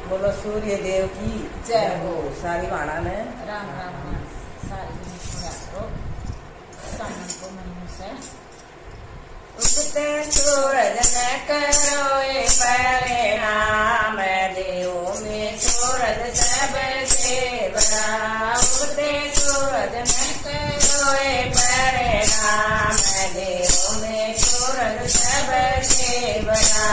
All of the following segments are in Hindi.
बोलो सूर्य देव की जय हो। सारी वाणा ने राम राम सारी करो सामन को महीने से उगते सूरज ने करो ये परिणाम देवों में सूरज सबसे बड़ा। उगते सूरज ने करो ये परिणाम देवों में सूरज सबसे बड़ा।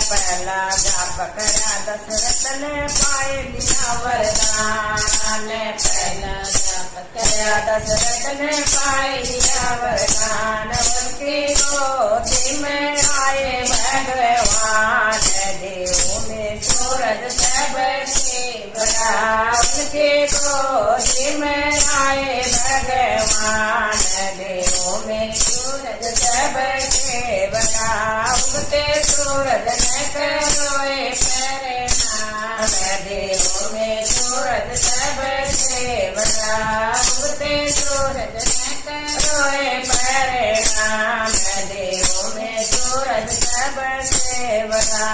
पहला जाप करा दशरथ ने पाए लिया वरदान। पहला जाप करा दशरथ ने पाए लिया वरदान। उनकी गोदी में आए भगवान देवों में सूरज सबसे बड़ा। उनकी गोदी में आए भगवान देवों में सूरज सबसे बड़ा। उगते सूरज ने करो ये परिणाम देवों में सूरज सबसे बड़ा। उगते सूरज ने करो ये परिणाम देवों में सूरज सबसे बड़ा।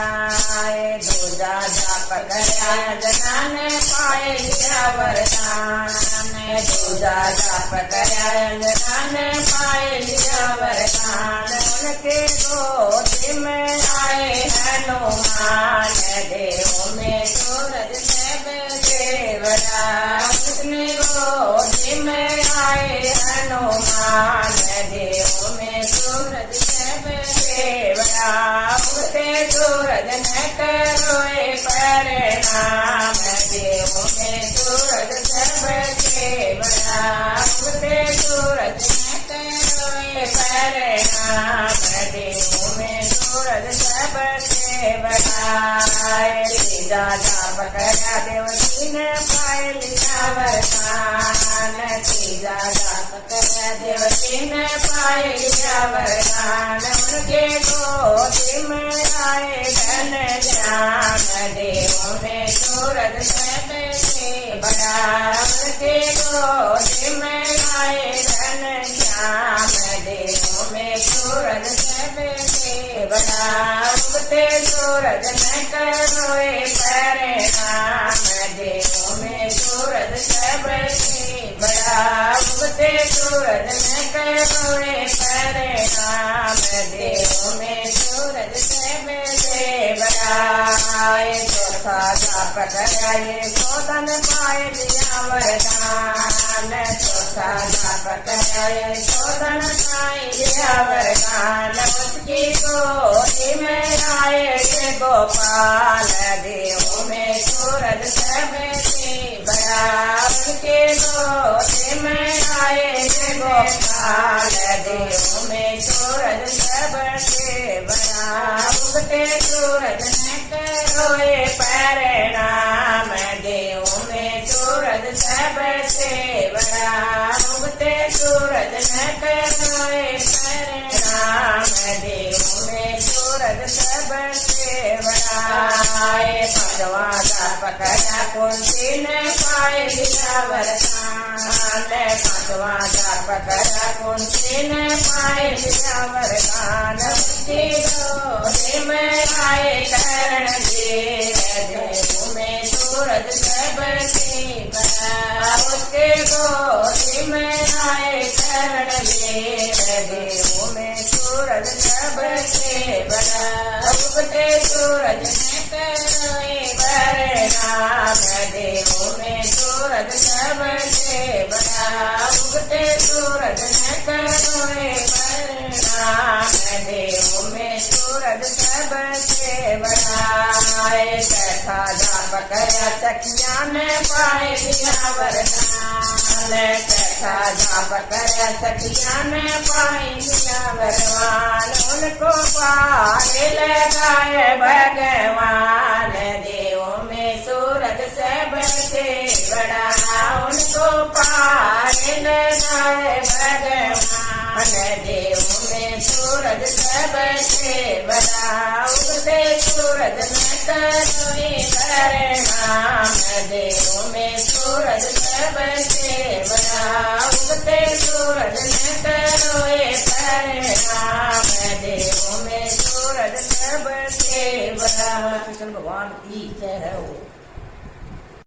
दूजा जाप करा जना ने पाए लिया वरदान। दूजा जाप करा जना ने पाए लिया वरदान। उनके गोदी में आए हनुमान देवों में सूरज सबसे बड़ा। उनके गोदी में आए हनुमान देवों में सूरज सबसे बड़ा। उगते सूरज ने करो ये परिणाम देवों में सूरज सबसे बड़ा। उगते सूरज ने करो ये परिणाम देवों में सूरज सबसे बड़ा। तीजा जाप करा देवकी ने पाए लिया वरदान। तीजा जाप करा देवकी ने पाए लिया वरदान। उनके गोदी में आए धन ज्ञान देवों में सूरज सबसे बड़ा। उनके गोदी में आए धन ज्ञान देवों में सूरज सबसे बड़ा। उगते सूरज ने करो ये परिणाम देवों में सूरज सबसे बड़ा। उगते सूरज ने करो ये परिणाम देवों में सूरज सबसे बड़ा। चौथा जाप करा ये शोधन पाए लिया वरदान। चौथा जाप करा ये शोधन पाए लिया वरदान। उसकी गोदी में आए ये गोपाल देवों में सूरज सबसे बड़ा। उनके गोदी में आए ये गोपाल देवों में सूरज सबसे बड़ा। उगते सूरज ने करो ये परिणाम देवों में सूरज सबसे बड़ा। उगते सूरज ने करो ये परिणाम देवों में सूरज सबसे बड़ा। पांचवा जाप करा कुंती ने पाए लिया वरदान। पांचवा जाप करा कुंती ने पाए लिया वरदान। उसकी गोदी में आए कर्ण देव देवों में सूरज सबसे बड़ा। उसके गोदी में आए कर्ण देव देवों में सूरज सबसे बड़ा। उगते सूरज ने करो ये परिणाम देवों में सूरज सबसे बड़ा। उगते सूरज ने करो ये परिणाम देवों में सूरज सबसे बड़ा। छठा जाप करा सखिया ने पाए लिया वरदान। छठा जाप करा सखिया ने पाए लिया वरदान। उनको पाए लगाए भगवान देवों में सूरज सबसे बड़ा। उनको पाए लगाए भगवान देवों में सूरज सबसे बड़ा। उगते सूरज ने करो ये परिणाम देवों में सूरज सबसे बड़ा। उगते सूरज ने करो ये परिणाम देवों में सूरज सबसे बड़ा। कृष्ण भगवान की जय हो।